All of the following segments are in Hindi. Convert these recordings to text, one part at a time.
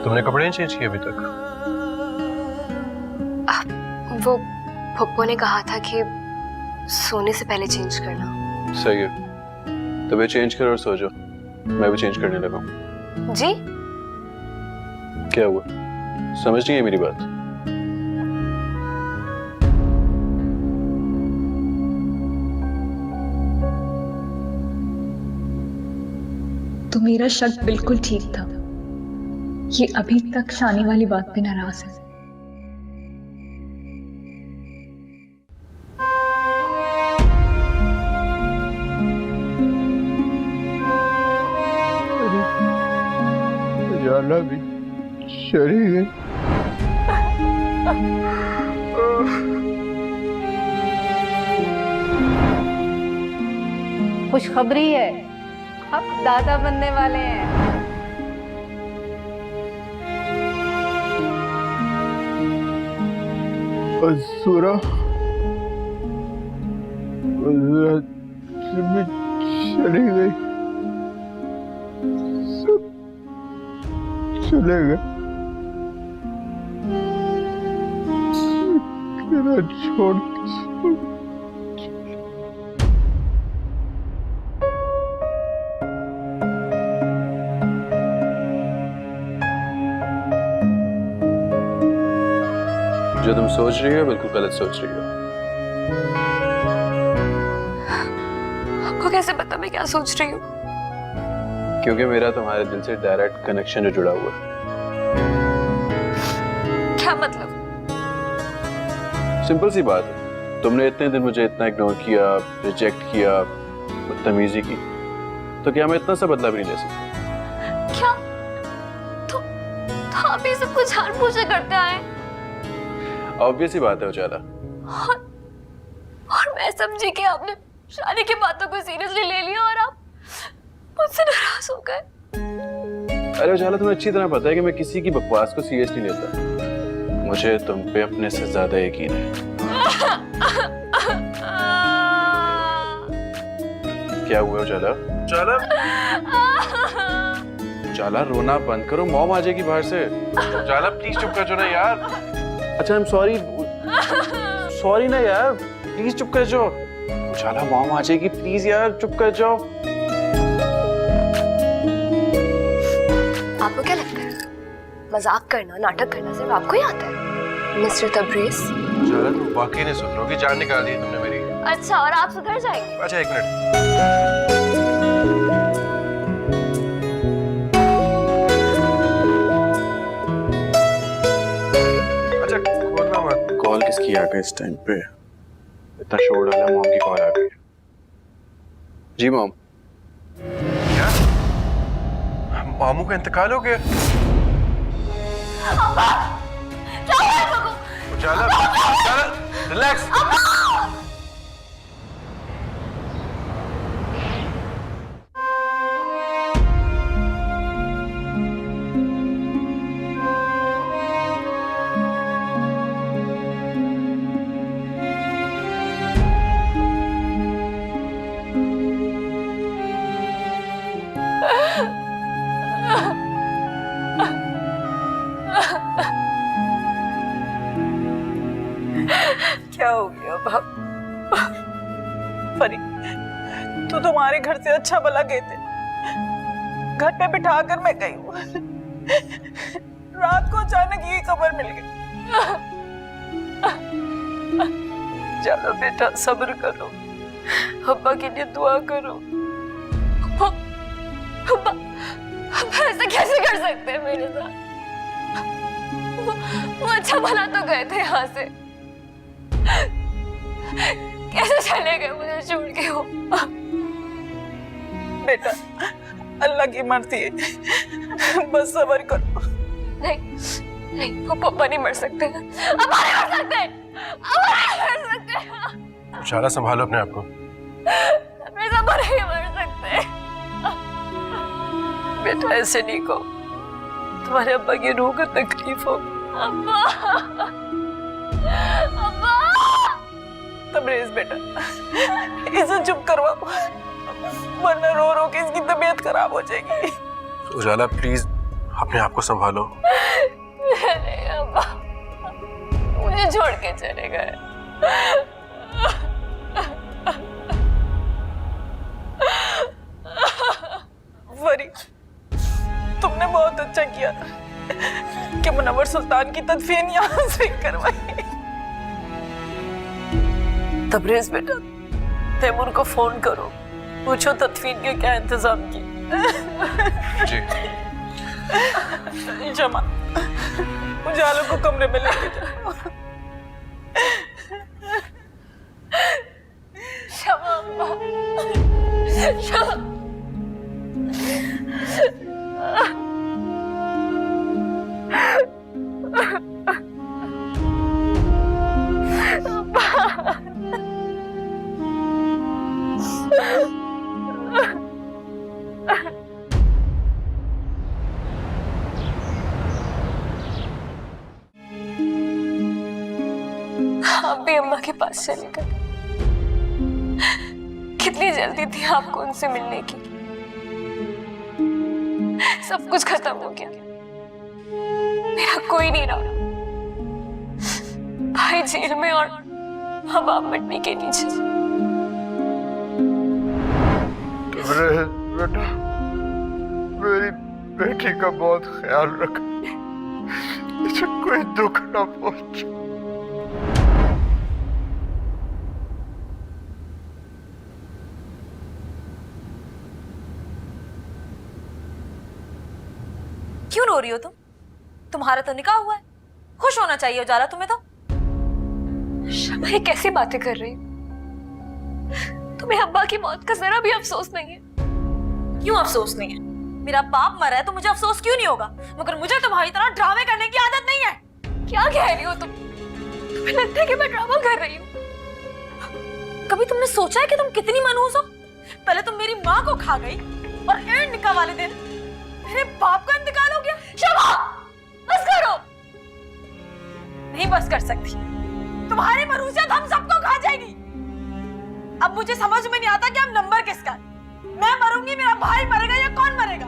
तुमने कपड़े नहीं चेंज किए अभी तक? वो पप्पू ने कहा था कि सोने से पहले चेंज करना। सही है, तो वे चेंज करो और सो जाओ, मैं भी चेंज करने लगा हूँ। जी? क्या हुआ, समझ नहीं है मेरी बात? तो मेरा शक बिल्कुल ठीक था। ये अभी तक शानी वाली बात पे नाराज है। जाला भी चली गई। खुशखबरी है, अब दादा बनने वाले हैं। असुरा भी चली गई, सब चले गए, छोड़ जो तुम सोच रही हो बिल्कुल गलत सोच रही हो। आपको कैसे पता मैं क्या सोच रही हूँ? क्योंकि मेरा तुम्हारे दिल से डायरेक्ट कनेक्शन जो जुड़ा हुआ है। क्या मतलब? सिंपल सी बात है, तुमने इतने दिन मुझे इतना इग्नोर किया, रिजेक्ट किया, बदतमीजी की, तो क्या मैं इतना सा बदला भी नहीं ले सकता? क्या? तो आप ये सब कुछ जानबूझ के करते आए? ऑब्वियस ही बात है उजाला। और मैं समझी कि आपने शादी की बातों को सीरियसली ले लिया और आप मुझसे नाराज हो गए। अरे उजाला, तुम्हें अच्छी तरह पता है कि मैं किसी की बकवास को सीरियस नहीं लेता। मुझे तुम पे अपने से ज्यादा यकीन है। क्या हुआ उजाला? उजाला, उजाला रोना बंद करो, मॉम आ जाएगी बाहर से। उजाला प्लीज चुप कर जाओ ना यार। अच्छा आई एम सॉरी, सॉरी ना यार, प्लीज चुप कर जाओ। उजाला मॉम आ जाएगी, प्लीज यार चुप कर जाओ। आपको क्या लगता है मजाक करना, नाटक करना सिर्फ आपको ही आता है मिस्टर तबरेज? उजाला तुम वाकई नहीं सुधर रहोगी, जान निकाल दी तुमने मेरी। अच्छा, और आप सुधर जाएंगे? अच्छा एक मिनट, अच्छा खोलना मत। कॉल किसकी आ गई इस टाइम पे? इतना शोर डाला, मॉम की कॉल आ गई। जी मॉम। क्या मामू का इंतकाल हो गया? उजाला, उजाला रिलैक्स। क्या हो गया बाप? परी, तू तुम्हारे घर से अच्छा भला गए थे, घर पे बिठा कर मैं गई हूँ, रात को अचानक ये खबर मिल गई। चलो बेटा सब्र करो, अब्बा के लिए दुआ करो। अब्बा ऐसा कैसे कर सकते हैं मेरे साथ? वो अच्छा भला तो गए थे यहाँ से, कैसे चले गए मुझे छोड़ के? हो बेटा, अल्लाह की मर्जी है, बस सब्र करो। नहीं, वो पापा नहीं मर सकते, अब्बा नहीं मर सकते, अब्बा नहीं मर सकते। उजाला संभालो अपने आप को। मेरे अब्बा नहीं मर सकते। बेटा ऐसे नहीं कहो, तुम्हारे अब्बा की रूह को तकलीफ हो। अब्बा, अब्बा। तबरेज बेटा, इसे चुप करवाओ, वरना रो रो के इसकी तबीयत खराब हो जाएगी। उजाला प्लीज अपने आप को संभालो। मुझे छोड़ के चले गए। वरी, तुमने बहुत अच्छा किया कि मुनव्वर सुल्तान की तदफीन यहाँ से करवाई। तबरेज बेटा, तैमूर को फोन करो, पूछो तदफीन के क्या इंतजाम किए। जी। जमा, उजालों को कमरे में लेके जाओ। शमा अम्मा, शमा। आप भी अम्मा के पास चले गए। कितनी जल्दी थी आपको उनसे मिलने की। सब कुछ खत्म हो गया, मेरा कोई नहीं रहा। भाई जेल में और हम आप मिट्टी के नीचे। बेटा, मेरी बेटी का बहुत ख्याल रख, इसे कोई दुख ना पहुंचे। क्यों रो रही हो तुम? तुम्हारा तो निकाह हुआ है, खुश होना चाहिए उजाला तुम्हें तो। शमा, ये कैसी बातें कर रही हो? तुम्हें अब्बा की मौत का जरा भी अफसोस नहीं है? क्यों अफसोस नहीं है? मेरा बाप मरा है तो मुझे अफसोस क्यों नहीं होगा? मगर मुझे तुम्हारी तरह ड्रामे करने की आदत नहीं है। क्या कह रही हो तुम? तुम्हें लगता है कि मैं ड्रामा कर रही हूँ? कभी तुमने सोचा है कि तुम कितनी मनहूस हो? पहले तुम मेरी माँ को खा गई और एंड निकाह वाले दिन मेरे बाप का इंतकाल हो गया। शमा, बस करो। नहीं बस कर सकती, तुम्हारी मरूसियत हम सबको खा जाएगी। अब मुझे समझ में नहीं आता कि अब नंबर किसका है। मैं मरूंगी, मेरा भाई मरेगा या कौन मरेगा?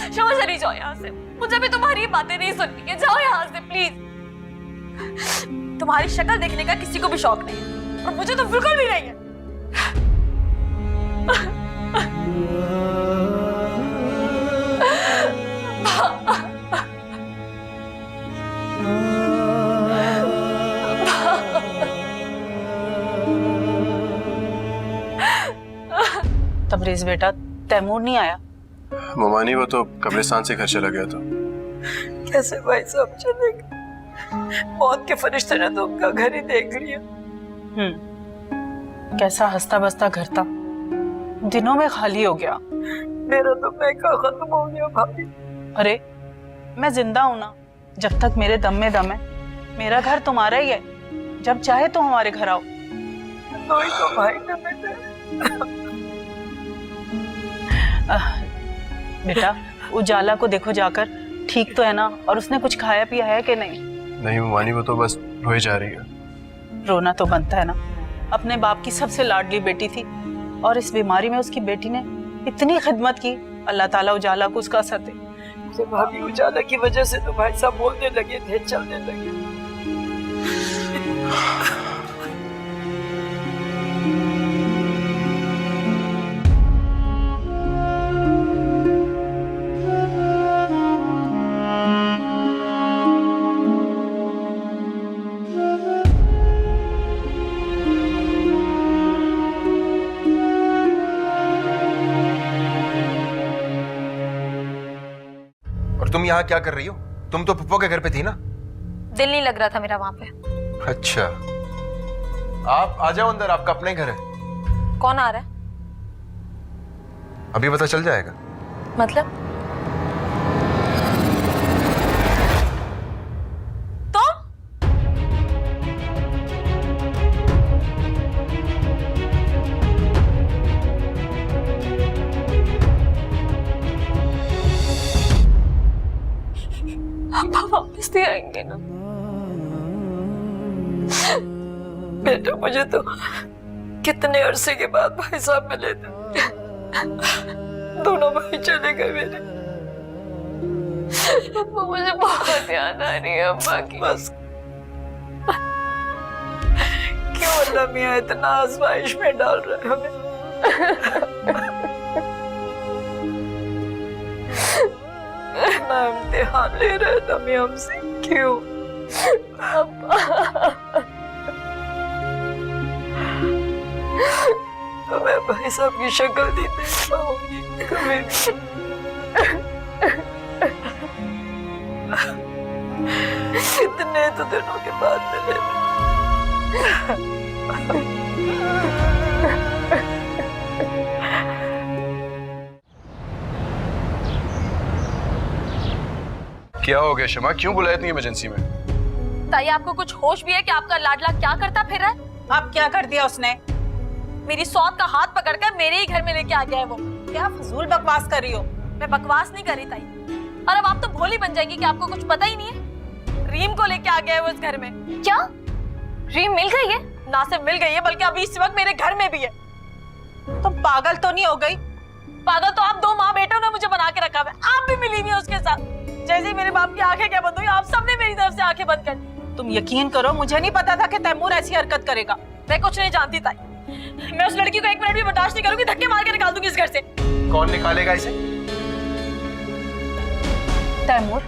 शमा, चली जाओ यहाँ से। मुझे भी तुम्हारी बातें नहीं सुननी है। जाओ यहाँ से प्लीज। तुम्हारी शक्ल देखने का किसी को भी शौक नहीं है और मुझे तो बिल्कुल भी नहीं है। तबरेज बेटा, तैमूर नहीं आया? ममानी वो तो कब्रिस्तान से घर चला गया था। कैसे भाई साहब चले गए? मौत के फरिश्ते ने तो उनका घर ही देख लिया। कैसा हंसता बसता घर था, दिनों में खाली हो गया। मेरा तो पैका खत्म हो गया भाभी। अरे मैं जिंदा हूं ना, जब तक मेरे दम में दम है। मेरा घर तुम्हारा ही है, जब चाहे तो हमारे घर आओ। तो ही तो भाई ने बेटा, उजाला को देखो जाकर, ठीक तो है ना? और उसने कुछ खाया पिया है कि नहीं? नहीं ममानी, वो तो बस रोए जा रही है। रोना तो बनता है ना, अपने बाप की सबसे लाडली बेटी थी और इस बीमारी में उसकी बेटी ने इतनी खिदमत की। अल्लाह ताला उजाला को उसका असर दे। तो भाभी, उजाला की वजह से तो भाई साहब बोलने लगे थे, चलने लगे। तुम यहाँ क्या कर रही हो? तुम तो पप्पो के घर पे थी ना? दिल नहीं लग रहा था मेरा वहां पे। अच्छा, आप आ जाओ अंदर, आपका अपना ही घर है। कौन आ रहा है? अभी पता चल जाएगा। मतलब वापस नहीं आएंगे ना? बेटा, मुझे तो कितने अरसे के बाद भाई साहब मिले थे। दोनों भाई चले गए मेरे। अम्मा, मुझे बहुत याद आ रही है अम्मा की। बस अल्लाह मियाँ इतना आजमाइश में डाल रहा है हमें। इतना इम्तिहान ले रहे थे हमें हमसे, क्यों? तो मैं भाई साहब की शक्ल नहीं देख पाऊंगी कभी। कितने तो दिनों के बाद मिले। क्या हो गया शमा, क्यों बुलाया इतनी इमरजेंसी में? ताई आपको कुछ होश भी है कि आपका लाडला क्या करता फिर रहा है? अब क्या कर दिया उसने? मेरी सौत का हाथ पकड़कर मेरे ही घर में लेके आ गया है वो। क्या फजूल बकवास कर रही हो? मैं बकवास नहीं कर रही ताई, और अब आप तो भोली बन जाएंगी कि आपको कुछ पता ही नहीं है। रीम को लेके आ गया है वो इस घर में। क्या रीम मिल गई है? ना सिर्फ मिल गई है बल्कि अभी इस वक्त मेरे घर में भी है। तुम पागल तो नहीं हो गई? पागल तो आप दो माँ बेटों ने मुझे बना के रखा है। आप भी मिली हुई है उसके साथ। जैसे ही मेरे बाप की आंखें क्या बंद हुई, आप सबने मेरी तरफ से आंखें बंद कर दी। तुम यकीन करो, मुझे नहीं पता था कि तैमूर ऐसी हरकत करेगा। मैं कुछ नहीं जानती ताई। मैं उस लड़की को एक मिनट भी बर्दाश्त नहीं करूंगी, धक्के मार के निकाल दूंगी इस घर से। कौन निकालेगा इसे? तैमूर,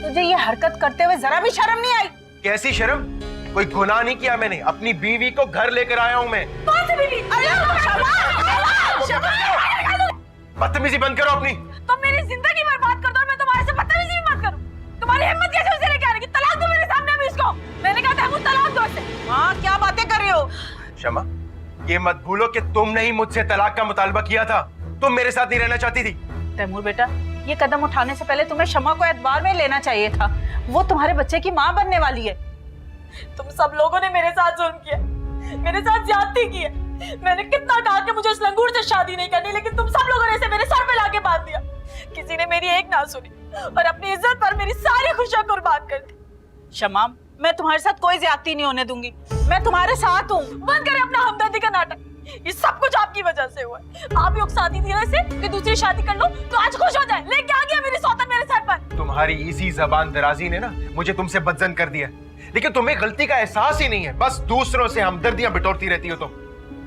तुझे ये हरकत करते हुए जरा भी शर्म नहीं आई? कैसी शर्म? कोई गुनाह नहीं किया मैंने, अपनी बीवी को घर लेकर आया हूं मैं। कौन सी बीवी? बदतमीजी बंद करो अपनी। तुम मेरी जिंदगी बर्बाद कर दो और मैं तुम्हारे से बदतमीजी भी मत करूं। तुम्हारी हिम्मत कैसे उसे लेके आने की? तलाक दो मेरे सामने अभी इसको। मैंने कहा था तलाक दो इसे। हाँ, क्या बातें कर रही हो? शमा, ये मत भूलो कि तुमने ही मुझसे तलाक का मुतालबा किया था। तुम मेरे साथ नहीं रहना चाहती थी। तैमूर बेटा, ये कदम उठाने से पहले तुम्हें शमा को एतबार में लेना चाहिए था। वो तुम्हारे बच्चे की माँ बनने वाली है। तुम सब लोगों ने मेरे साथ जुल्म किया, मेरे साथ ज्यादती की है। मैंने कितना कहा कि मुझे उस लंगूर से शादी नहीं करनी, लेकिन तुम सब लोगों ने इसे मेरे सर पे लाके बांध दिया। किसी ने मेरी एक ना सुनी और अपनी इज्जत पर मेरी सारी खुशियां कुर्बान कर दी। शमा, मैं तुम्हारे साथ कोई ज्यादती नहीं होने दूंगी। मैं तुम्हारे साथ हूँ। बंद करें अपना हमदर्दी का नाटक। ये सब कुछ आपकी वजह से हुआ है। आप ही उकसाती थी ऐसे कि दूसरी शादी कर लो तो आज खुश हो जाए, लेके आ गया मेरी सौतन मेरे सर पर। तुम्हारी इसी जबान दराजी ने ना मुझे तुमसे बदजन कर दिया, लेकिन तुम्हें गलती का एहसास ही नहीं है। बस दूसरों से हमदर्दियां बिटोरती रहती हो तुम।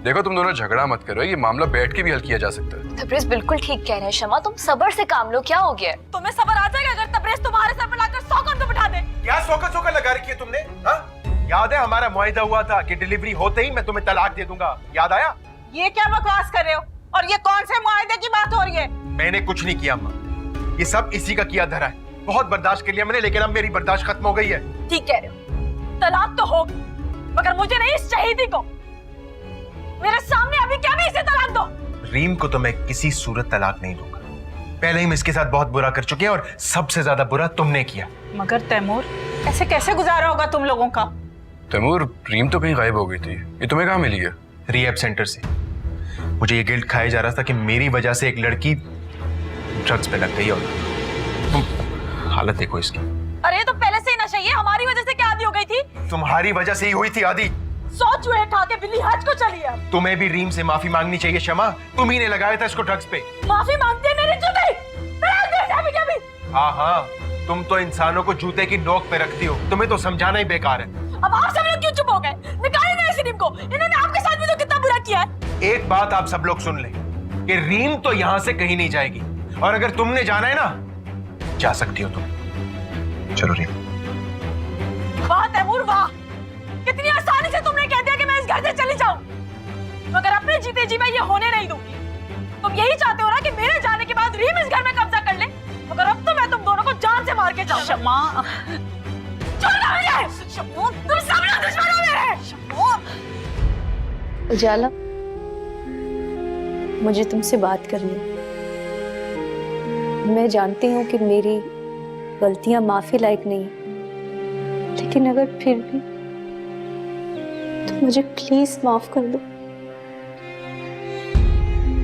देखो, तुम दोनों झगड़ा मत करो, ये मामला बैठ के भी हल किया जा सकता है। तबरेज बिल्कुल ठीक कह रहे हैं शमा, तुम सब्र से काम लो। क्या हो गया? तुम्हें सबर आ जाएगा अगर तबरेज तुम्हारे सर पर लाकर सौकत को बिठा दे। क्या सौकत लगा रखी है तुमने? हाँ, याद है हमारा मुआहिदा हुआ था कि डिलीवरी होते ही मैं तुम्हें तलाक दे दूंगा, याद आया? ये क्या बकवास कर रहे हो? और ये कौन से मुआहिदे की बात हो रही है? मैंने कुछ नहीं किया अम्मा, ये सब इसी का किया धरा है। बहुत बर्दाश्त कर लिया मैंने, लेकिन अब मेरी बर्दाश्त खत्म हो गई है। ठीक कह रहे हो, तलाक तो होगी, मगर मुझे नहीं, इस शहीदी को। मेरे सामने अभी क्या भी इसे तलाक दो। रीम को तो मैं किसी सूरत तलाक नहीं दूंगा। पहले ही हम इसके साथ बहुत बुरा कर चुके हैं और सबसे ज्यादा बुरा तुमने किया। मगर तैमूर, ऐसे कैसे गुजारा होगा तुम लोगों का? तैमूर, रीम तो कहीं गायब हो गई थी, ये तुम्हें कहाँ मिली है? रिहैब सेंटर से। मुझे ये गिल्ट खाया जा रहा था कि मेरी वजह से एक लड़की ड्रग्स पे लग गई, और तुम हालत देखो इसकी। अरे तो पहले से ही नशा, ये हमारी वजह से क्या आदी हो गई थी? तुम्हारी वजह से ही हुई थी आदि। 100 चूहे खा के बिल्ली हज को चली है। तुम्हें भी रीम से माफी मांगनी चाहिए शमा, तुम ही ने लगाया था इसको ड्रग्स पे। माफी मांगते हैं मेरे जूते। हाँ हाँ, तुम तो इंसानों को जूते की नोक पे रखती हो, तुम्हें तो समझाना ही बेकार है। अब आप सब लोग क्यों चुप हो गए? निकालिए ना इस रीम को, इन्होंने आपके साथ भी तो कितना बुरा किया है। एक बात आप सब लोग सुन लें कि रीम तो यहाँ से कहीं नहीं जाएगी, और अगर तुमने जाना है ना, जा सकती हो तुम। चलो रीम। वाह तैमूर वाह, कितनी आसानी से तुमने कह दिया कि मैं इस घर से चली जाऊं, मगर अपने जीते जी मैं ये होने नहीं दूंगी। तुम यही चाहते हो ना कि मेरे जाने के बाद रीम इस घर में कब्जा कर ले, मगर अब तो मैं तुम दोनों को जान से मार के जाऊंगा। शमा, छोड़ो मुझे। शम्मू, तुम सब लोग दुश्मन हो मेरे। शम्मू, उजाला, मुझे तुमसे बात करनी है। मैं जानती हूँ कि मेरी गलतियां माफी लायक नहीं, लेकिन अगर फिर भी तो मुझे प्लीज माफ कर दो,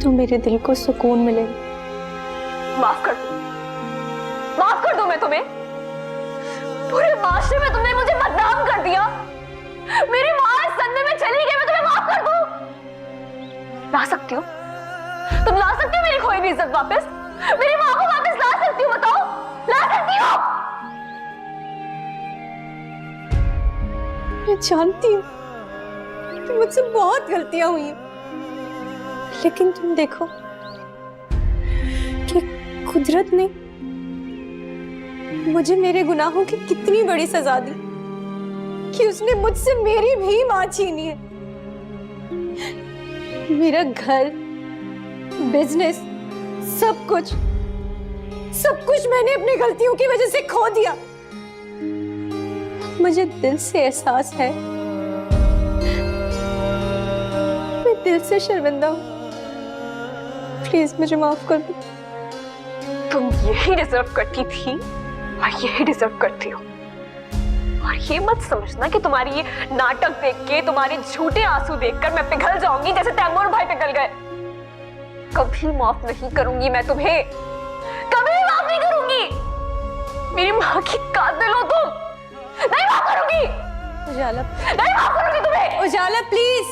तो मेरे दिल को सुकून मिलेगा। माफ कर दो, माफ कर दो। मैं तुम्हें, पूरे माशरे में तुमने मुझे बदनाम कर दिया। मेरी माँ इस सदमे में चली गई, मैं तुम्हें माफ कर दूं? ला सकती हो? तुम ला सकती हो मेरी खोई हुई इज्जत वापस? मेरी माँ को वापस ला सकती हो? बताओ, ला सकती हो? मैं जानती हूँ कि मुझसे बहुत गलतियां हुई हैं, लेकिन तुम देखो कि कुदरत ने मुझे मेरे गुनाहों की कितनी बड़ी सजा दी कि उसने मुझसे मेरी भी मां छीनी है। मेरा घर, बिजनेस, सब कुछ मैंने अपनी गलतियों की वजह से खो दिया। मुझे दिल से एहसास है, मैं दिल से शर्मिंदा हूं। प्लीज मुझे माफ कर दो। तुम यही डिजर्व करती थी और यही डिजर्व करती हो। और ये मत समझना कि तुम्हारी ये नाटक देख के, तुम्हारे झूठे आंसू देखकर मैं पिघल जाऊंगी जैसे तैमूर भाई पिघल गए। कभी माफ नहीं करूंगी मैं तुम्हें, कभी माफ नहीं करूंगी। मेरी माँ की कातिल हो तुम। नहीं माफ करूंगी। उजाला, नहीं माफ करूंगी तुम्हें। उजाला प्लीज।